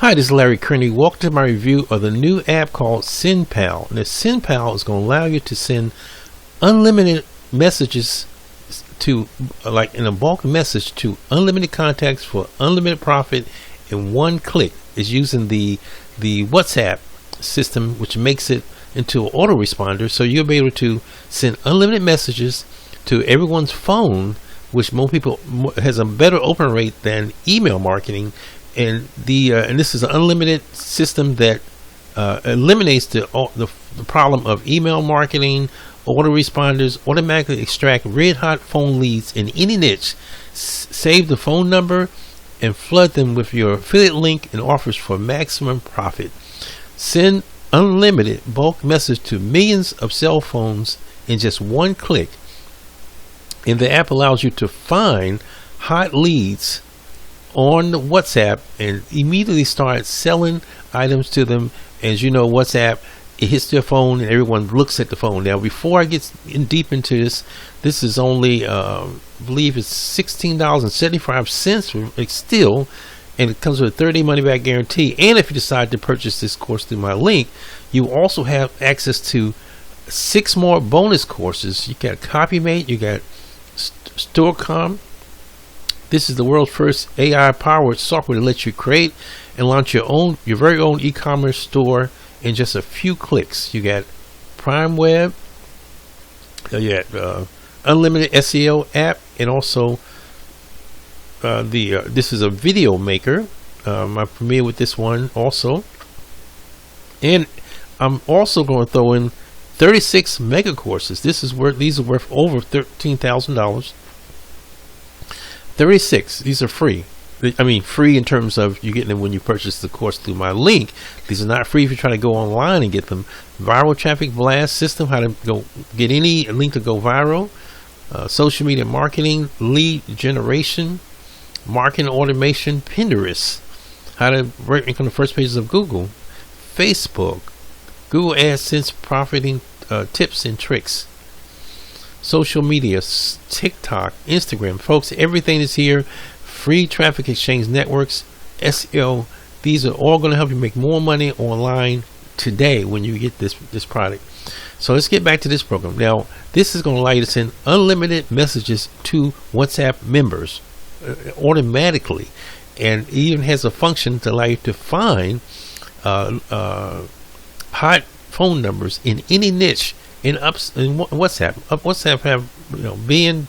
Hi, this is Larry Kearney. Welcome to my review of the new app called SendPal. And the SendPal is going to allow you to send unlimited messages to, like in a bulk message, to unlimited contacts for unlimited profit in one click. It's using the WhatsApp system, which makes it into an autoresponder, so you'll be able to send unlimited messages to everyone's phone, which most people has a better open rate than email marketing. And this is an unlimited system that eliminates the problem of email marketing. Autoresponders automatically extract red hot phone leads in any niche, save the phone number, and flood them with your affiliate link and offers for maximum profit. Send unlimited bulk message to millions of cell phones in just one click. And the app allows you to find hot leads on WhatsApp and immediately start selling items to them. As you know, WhatsApp, it hits their phone and everyone looks at the phone. Now, before I get deep into this is only I believe it's $16.75 still, and it comes with a 30-day money-back guarantee. And if you decide to purchase this course through my link, you also have access to 6 more bonus courses. You got CopyMate, you got StoreCom. This is the world's first AI-powered software that lets you create and launch your very own e-commerce store in just a few clicks. You got Prime Web, you got unlimited SEO app, and also this is a video maker. I'm familiar with this one also, and I'm also going to throw in 36 mega courses. These are worth over $13,000. 36. These are free. I mean, free in terms of you getting them when you purchase the course through my link. These are not free if you're trying to go online and get them. Viral traffic blast system, how to go get any link to go viral. Social media marketing, lead generation, marketing automation, Pinterest, how to rank on the first pages of Google, Facebook, Google AdSense profiting tips and tricks. Social media, TikTok, Instagram, folks, everything is here. Free traffic exchange networks, SEO. These are all going to help you make more money online today when you get this product. So let's get back to this program. Now, this is going to allow you to send unlimited messages to WhatsApp members automatically, and it even has a function to allow you to find hot phone numbers in any niche. In WhatsApp have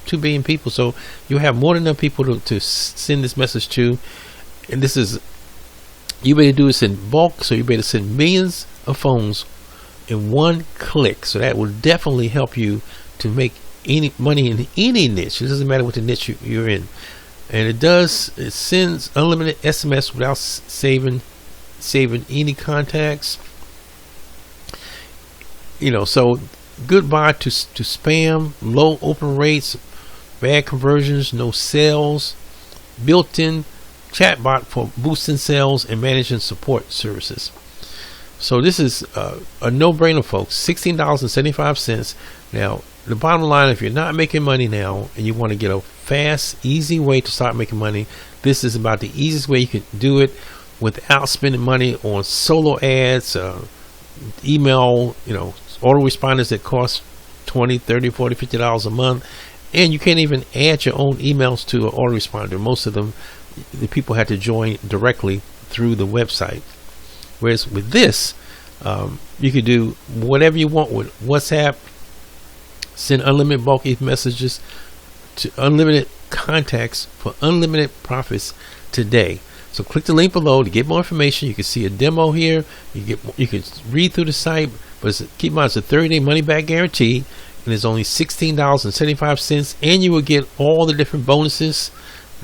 2 billion people, so you have more than enough people to send this message to. And this is, you better do this in bulk, so you better send millions of phones in one click. So that will definitely help you to make any money in any niche. It doesn't matter what the niche you're in. And it sends unlimited SMS without saving any contacts. So goodbye to spam, low open rates, bad conversions, no sales, built-in chatbot for boosting sales and managing support services. So this is a no-brainer, folks. $16.75. Now, the bottom line, if you're not making money now and you want to get a fast, easy way to start making money, this is about the easiest way you can do it without spending money on solo ads, email, autoresponders that cost $20, $30, $40, $50 a month, and you can't even add your own emails to an autoresponder. Most of them, the people had to join directly through the website. Whereas with this, you can do whatever you want with WhatsApp, send unlimited bulk messages to unlimited contacts for unlimited profits today. So click the link below to get more information. You can see a demo here. You can read through the site, but keep in mind it's a 30-day money-back guarantee, and it's only $16.75, and you will get all the different bonuses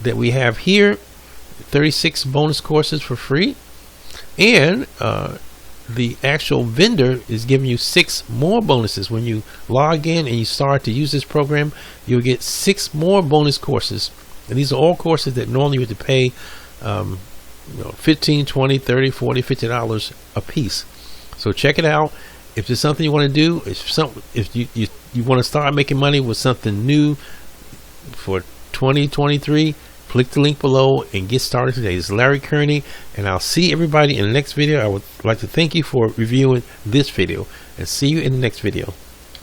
that we have here. 36 bonus courses for free, and the actual vendor is giving you 6 more bonuses. When you log in and you start to use this program, you'll get 6 more bonus courses, and these are all courses that normally you have to pay $15, $20, $30, $40, $50 a piece. So check it out. If there's something you want to do, if you want to start making money with something new for 2023, Click the link below and get started today. This is Larry Kearney, and I'll see everybody in the next video. I would like to thank you for reviewing this video, and see you in the next video.